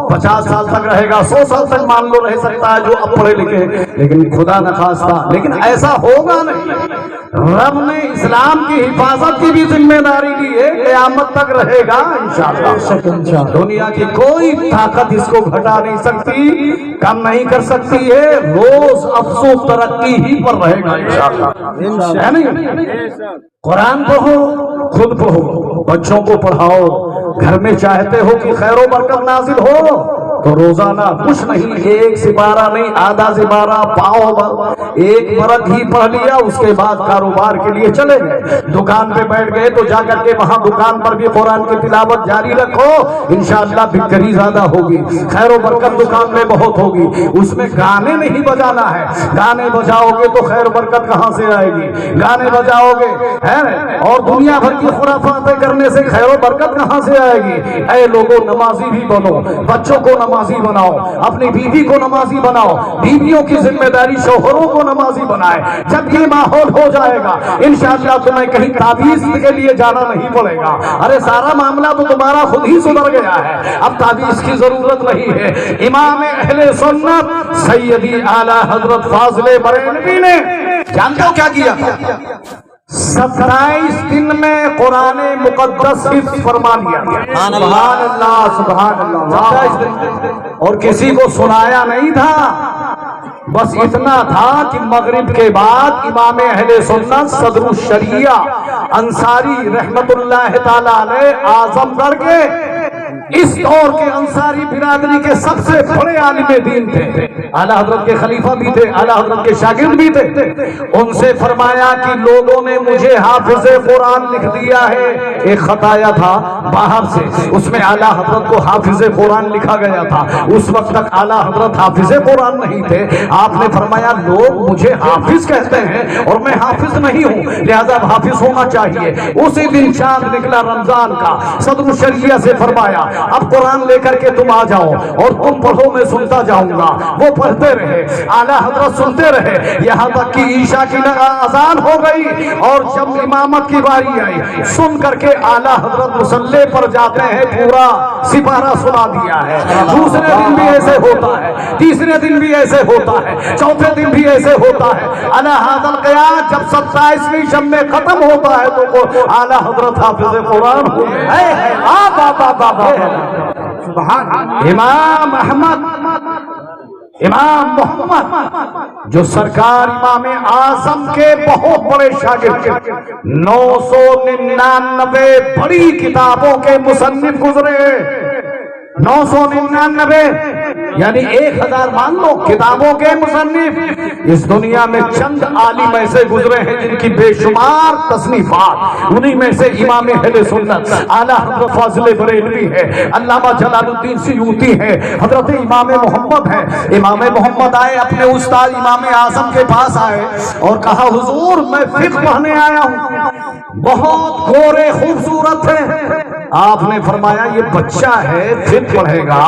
50 سال تک رہے گا, 100 سال تک مان لو رہ سکتا ہے جو اب پڑھے لکھے, لیکن خدا نخواستہ لیکن ایسا ہوگا نہیں. رب نے اسلام کی حفاظت کی بھی ذمہ داری دی ہے, قیامت تک رہے گا انشاءاللہ. دنیا کی کوئی طاقت اس کو گھٹا نہیں سکتی, کم نہیں کر سکتی ہے. روز افسوس ترقی ہی پر رہے گا انشاءاللہ. ہے نہیں؟ قرآن پڑھو, خود پڑھو, بچوں کو پڑھاؤ. گھر میں چاہتے ہو کہ خیر و برکت نازل ہو تو روزانہ کچھ نہیں, ایک سپارہ نہیں, آدھا سپارہ, پاؤ بھر, ایک برق ہی پڑھ لیا. اس کے بعد کاروبار کے لیے چلے گئے, دکان پہ بیٹھ گئے تو جا کر کے وہاں دکان پر بھی قرآن کی تلاوت جاری رکھو. انشاءاللہ بکری زیادہ ہوگی, خیر و برکت دکان میں بہت ہوگی. اس میں گانے نہیں بجانا ہے, گانے بجاؤ گے تو خیر و برکت کہاں سے آئے گی. گانے بجاؤ گے اور دنیا بھر کی خرافاتیں کرنے سے خیر و برکت کہاں سے آئے گی. اے لوگوں نمازی بھی بنو, بچوں کو نمازی بناؤ, اپنی بیوی کو نمازی بناؤ, بیویوں کی ذمہ داری شوہروں کو نمازی بنائے. جب یہ ماحول ہو جائے گا انشاءاللہ تمہیں کہیں تعویذ کے لیے جانا نہیں پڑے گا. ارے سارا معاملہ تو تمہارا خود ہی سدھر گیا ہے, اب تعویذ کی ضرورت نہیں ہے. امام اہل سنت سیدی اعلی حضرت فاضل بریلوی نے جانتے ہو کیا کیا تھا؟ 27 دن میں قرآن مقدس حفظ فرما لیا. سبحان سبحان اللہ سبحان اللہ. 27 دن, اور کسی کو سنایا نہیں تھا, بس اتنا تھا کہ مغرب کے بعد امام اہل سنت صدر الشریعہ انصاری رحمت اللہ تعالی علیہ اعظم گڑھ کے اس دور کے انصاری برادری کے سب سے بڑے عالم دین تھے، اعلیٰ حضرت کے خلیفہ بھی تھے، اعلیٰ حضرت کے شاگرد بھی تھے۔ ان سے فرمایا کہ لوگوں نے مجھے حافظ قرآن لکھ دیا ہے۔ ایک خط آیا تھا باہر سے، اس میں اعلیٰ حضرت کو حافظ قرآن لکھا گیا تھا۔ اس وقت تک اعلیٰ حضرت حافظ قرآن نہیں تھے۔ آپ نے فرمایا لوگ مجھے حافظ کہتے ہیں اور میں حافظ نہیں ہوں، لہذا حافظ ہونا چاہیے۔ اسی دن چاند نکلا رمضان کا، صدر الشریعہ سے فرمایا اب قرآن لے کر کے تم آ جاؤ اور تم پڑھو، میں سنتا جاؤں گا۔ وہ پڑھتے رہے، اعلیٰ حضرت سنتے رہے، یہاں تک کہ عشاء کی اذان ہو گئی اور جب امامت کی باری آئی سن کر کے اعلیٰ حضرت مصلی پر جاتے ہیں، پورا سپارہ سنا دیا ہے۔ دوسرے دن بھی ایسے ہوتا ہے، تیسرے دن بھی ایسے ہوتا ہے، چوتھے دن بھی ایسے ہوتا ہے۔ اعلیٰ حضرت قیام جب 27ویں شب میں ختم ہوتا ہے تو اعلیٰ حضرت حافظ قرآن ہو گئے۔ امام احمد، امام محمد جو سرکار امام اعظم کے بہت بڑے شاگرد، 999 بڑی کتابوں کے مصنف گزرے، 999 یعنی 1000 مان لو کتابوں کے مصنف۔ اس دنیا میں چند عالم ایسے گزرے ہیں جن کی بے شمار تصنیفات، انہی میں سے امام اہل سنت اعلیٰ حضرت فاضل بریلوی ہے، علامہ جلال الدین سیوطی ہے، حضرت امام محمد ہے۔ امام محمد آئے اپنے استاد امام اعظم کے پاس آئے اور کہا حضور میں فقہ پڑھنے آیا ہوں، بہت گورے خوبصورت ہیں۔ آپ نے فرمایا یہ بچہ ہے فقہ پڑھے گا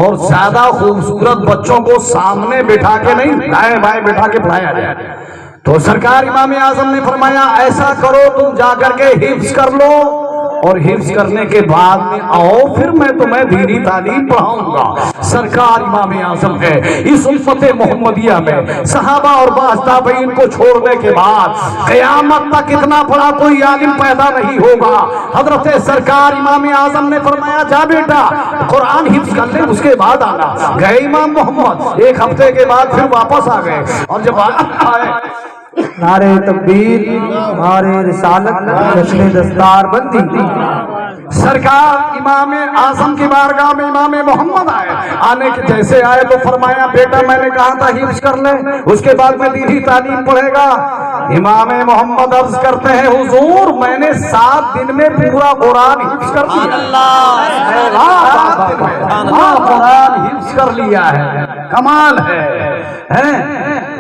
اور زیادہ خوبصورت بچوں کو سامنے بٹھا کے نہیں، دائیں بائیں بٹھا کے پڑھایا جائے۔ تو سرکار امام اعظم نے فرمایا ایسا کرو تم جا کر کے حفظ کر لو اور حفظ کرنے کے بعد میں آؤ، پھر میں تمہیں دینی تعلیم پڑھاؤں گا۔ سرکار امام اعظم ہے۔ اس امت محمدیہ میں صحابہ اور بعض تابعین کو چھوڑنے کے بعد قیامت تک اتنا بڑا کوئی عالم پیدا نہیں ہوگا۔ حضرت سرکار امام اعظم نے فرمایا جا بیٹا قرآن حفظ کر لے، اس کے بعد آنا۔ گئے امام محمد، ایک ہفتے کے بعد پھر واپس آ گئے اور جب آئے نعرے تکبیر، نعرے رسالت، جشن دستار بندی۔ سرکار امام اعظم کی بارگاہ میں امام محمد آئے، آنے کے جیسے آئے تو فرمایا بیٹا میں نے کہا تھا حفظ کر لے، اس کے بعد میں دینی تعلیم پڑھے گا۔ امام محمد عرض کرتے ہیں حضور میں نے 7 دن میں پورا قرآن حفظ کر لیا۔ قرآن حفظ کر لیا ہے، کمال ہے۔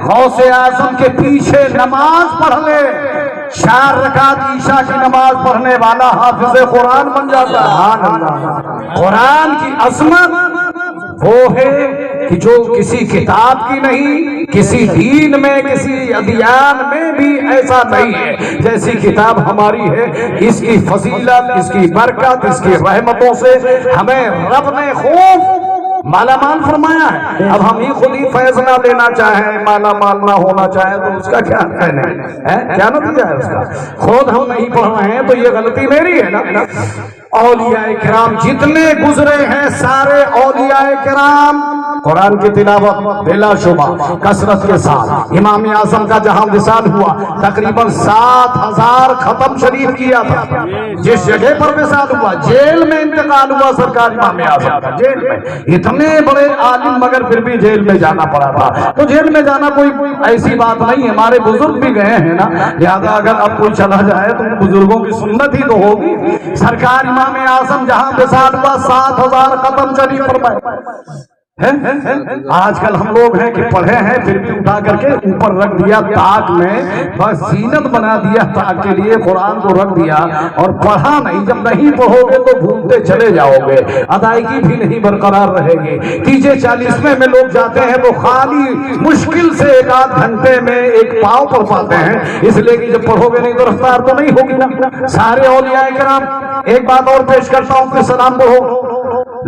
غوث اعظم کے پیچھے نماز پڑھ لے، 4 رکعت عشاء کی نماز پڑھنے والا حافظ قرآن بن جاتا ہے۔ قرآن کی عظمت وہ ہے کہ جو کسی کتاب کی نہیں، کسی دین میں کسی ادیان میں بھی ایسا نہیں ہے جیسی کتاب ہماری ہے۔ اس کی فضیلت، اس کی برکت، اس کی رحمتوں سے ہمیں رب نے خوب مالا مال فرمایا ہے۔ اب ہم ہی خود ہی فیض نہ لینا چاہیں، مالا مال نہ ہونا چاہیں تو اس کا کیا کہنا ہے، کیا نتیجہ ہے اس کا؟ خود ہم نہیں پڑھ رہے ہیں تو یہ غلطی میری ہے نا۔ اولیاء کرام جتنے گزرے ہیں سارے اولیاء کرام قرآن کی تلاوت بلا شبہ کثرت کے ساتھ۔ امام اعظم کا جہاں وصال ہوا تقریباً 7000 ختم شریف کیا تھا۔ جس جگہ پر وصال ہوا جیل میں انتقال ہوا سرکار امام اعظم کا، جیل میں۔ اتنے بڑے عالم مگر پھر بھی جیل میں جانا پڑا تھا۔ تو جیل میں جانا کوئی ایسی بات نہیں، ہمارے بزرگ بھی گئے ہیں نا، لہذا اگر اب کوئی چلا جائے تو بزرگوں کی سنت ہی تو ہوگی۔ سرکار امام اعظم جہاں وصال ہوا 7000 ختم شریف فرمائے۔ آج کل ہم لوگ ہیں کہ پڑھے ہیں پھر بھی اٹھا کر کے اوپر رکھ دیا تاک میں، بس زینت بنا دیا تاک کے لیے قرآن کو رکھ دیا اور پڑھا نہیں۔ جب نہیں پڑھو گے تو بھولتے چلے جاؤ گے، ادائیگی بھی نہیں برقرار رہے گی۔ تیجے 40ویں میں لوگ جاتے ہیں تو خالی مشکل سے 1 گھنٹے میں 1 پاؤ پڑھ پاتے ہیں، اس لیے کہ جب پڑھو گے نہیں تو رفتار تو نہیں ہوگی نا۔ سارے اولیاء کرام، ایک بات اور پیش کرتا ہوں کہ سلام پڑھو۔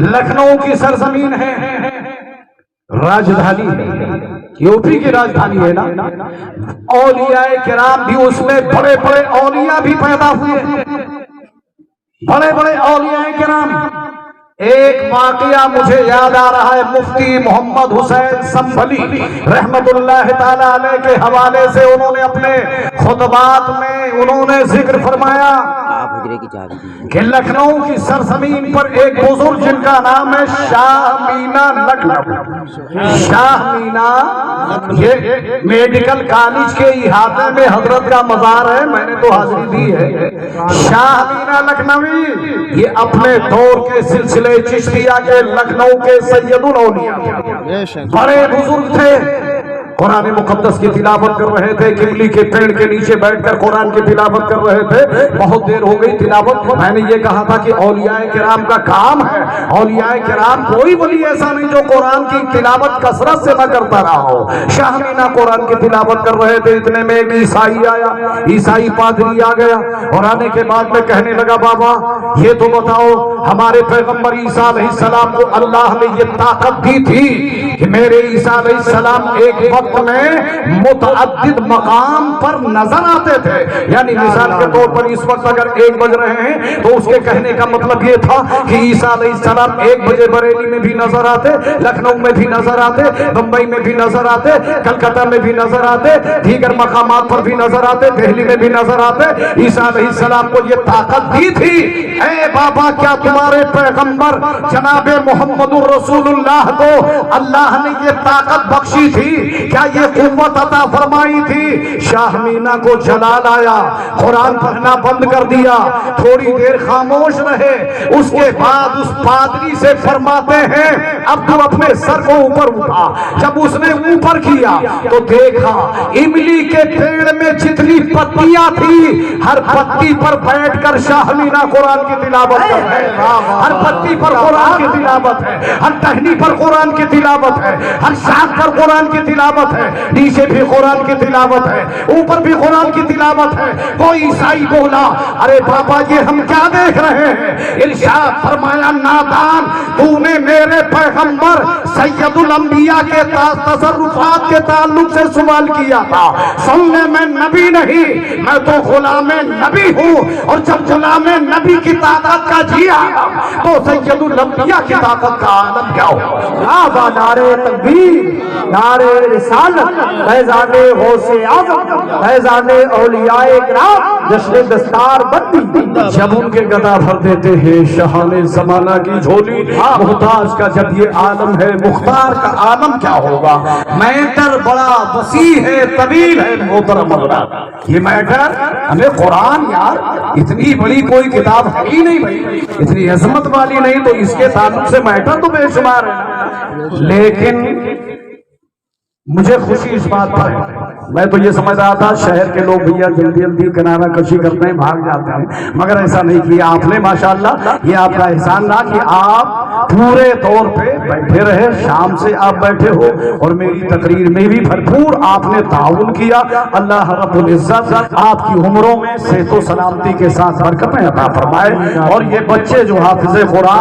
لکھنؤ کی سرزمین ہے، راجدھانی ہے، یوپی کی راجدھانی ہے نا۔ اولیاء کرام بھی اس میں بڑے بڑے اولیاء بھی پیدا ہوئے، بڑے بڑے اولیاء کرام۔ ایک واقعہ مجھے یاد آ رہا ہے، مفتی محمد حسین سنبھلی رحمت اللہ تعالی علیہ کے حوالے سے انہوں نے اپنے خطبات میں انہوں نے ذکر فرمایا کہ لکھنؤ کی سرزمین پر ایک بزرگ جن کا نام ہے شاہ مینا لکھنؤ، شاہ مینا یہ میڈیکل کالج کے احاطے میں حضرت کا مزار ہے، میں نے تو حاضری دی ہے۔ شاہ مینا لکھنوی یہ اپنے دور کے سلسلے چشتیہ کے لکھنؤ کے سید الاولیاء بڑے بزرگ تھے، قرآن مقدس کی تلاوت کر رہے تھے، کملی کے پیڑ کے نیچے بیٹھ کر قرآن کی تلاوت کر رہے تھے، بہت دیر ہو گئی تلاوت۔ میں نے یہ کہا تھا کہ اولیاء کرام کا کام ہے، اولیاء کرام کوئی ولی ایسا نہیں جو قرآن کی تلاوت کثرت سے نہ کرتا رہا ہو۔ شاہ مینا قرآن کی تلاوت کر رہے تھے، اتنے میں ایک عیسائی آیا، عیسائی پادری آ گیا اور آنے کے بعد میں کہنے لگا بابا یہ تو بتاؤ ہمارے پیغمبر عیسیٰ علیہ السلام کو اللہ نے یہ طاقت دی تھی کہ میرے عیسیٰ علیہ السلام ایک وقت میں متعدد مقام پر نظر آتے تھے، یعنی مثال کے طور پر اس وقت اگر 1 بج رہے ہیں تو اس کے کہنے کا مطلب یہ تھا کہ عیسیٰ علیہ السلام 1 بجے بریلی میں بھی نظر آتے، لکھنؤ میں بھی نظر آتے، بمبئی میں بھی نظر آتے، کلکتہ میں بھی نظر آتے، دیگر مقامات پر بھی نظر آتے، دہلی میں بھی نظر آتے۔ عیسیٰ علیہ السلام کو یہ طاقت دی تھی۔ اے بابا کیا تمہارے پیغمبر جناب محمد الرسول اللہ کو اللہ نے یہ طاقت بخشی تھی؟ کیا یہ قوت عطا فرمائی تھی؟ شاہ مینا کو جلال آیا، قرآن پڑھنا بند کر دیا، تھوڑی دیر خاموش رہے، اس کے بعد اس پادری سے فرماتے ہیں اب تو اپنے سر کو اوپر اٹھا۔ جب اس نے اوپر کیا تو دیکھا املی کے پیڑ میں جتنی پتیاں تھی ہر پتی پر بیٹھ کر شاہ مینا قرآن کی تلاوت کر رہے ہیں، ہر پتی پر قرآن کی تلاوت ہے، ہر ٹہنی پر قرآن کی تلاوت ہے، ہر شاخ پر قرآن کی تلاوت ہے، نیچے بھی قرآن کی تلاوت ہے، اوپر بھی قرآن کی تلاوت ہے۔ کوئی عیسائی بولا ارے بابا یہ ہم کیا دیکھ رہے ہیں؟ ارشاد فرمایا نادان تو نے میرے پیغمبر سید الانبیاء کے تصرفات کے تعلق سے سوال کیا تھا، سننے میں نبی نہیں، میں تو غلام نبی ہوں، اور جب غلام نبی کی طاقت کا جی عالم تو سید الانبیاء کی طاقت کا عالم کیا ہو؟ نعرے تکبیر، نعرے رسالت، فیضان غوث اعظم، فیضان اولیاء کرام، جشن دستار بندی۔ جب ان کے گدا بھر دیتے ہیں شاہان زمانہ کی جھولی، محتاج کا جب یہ عالم ہے مختار کا عالم کیا ہوگا؟ میٹر بڑا وسیع ہے، طویل ہے محترم حضرات۔ یہ میٹر ہمیں قرآن یار اتنی بڑی کوئی کتاب ہے ہی نہیں بھائی، اتنی عظمت والی نہیں، تو اس کے تعلق سے میٹر تو بے شمار ہے، لیکن مجھے خوشی اس بات پر ہے، میں تو یہ سمجھ رہا تھا شہر کے لوگ بھیا جلدی جلدی کنارہ کشی کرتے ہیں، بھاگ جاتے ہیں، مگر ایسا نہیں کیا آپ نے ماشاءاللہ۔ یہ آپ کا احسان رہا کہ آپ پورے طور پہ بیٹھے رہے، شام سے آپ بیٹھے ہو اور میری تقریر میں بھی بھرپور آپ نے تعاون کیا۔ اللہ رب العزت آپ کی عمروں میں صحت و سلامتی کے ساتھ برکتیں عطا فرمائے، اور یہ بچے جو حافظ قرآن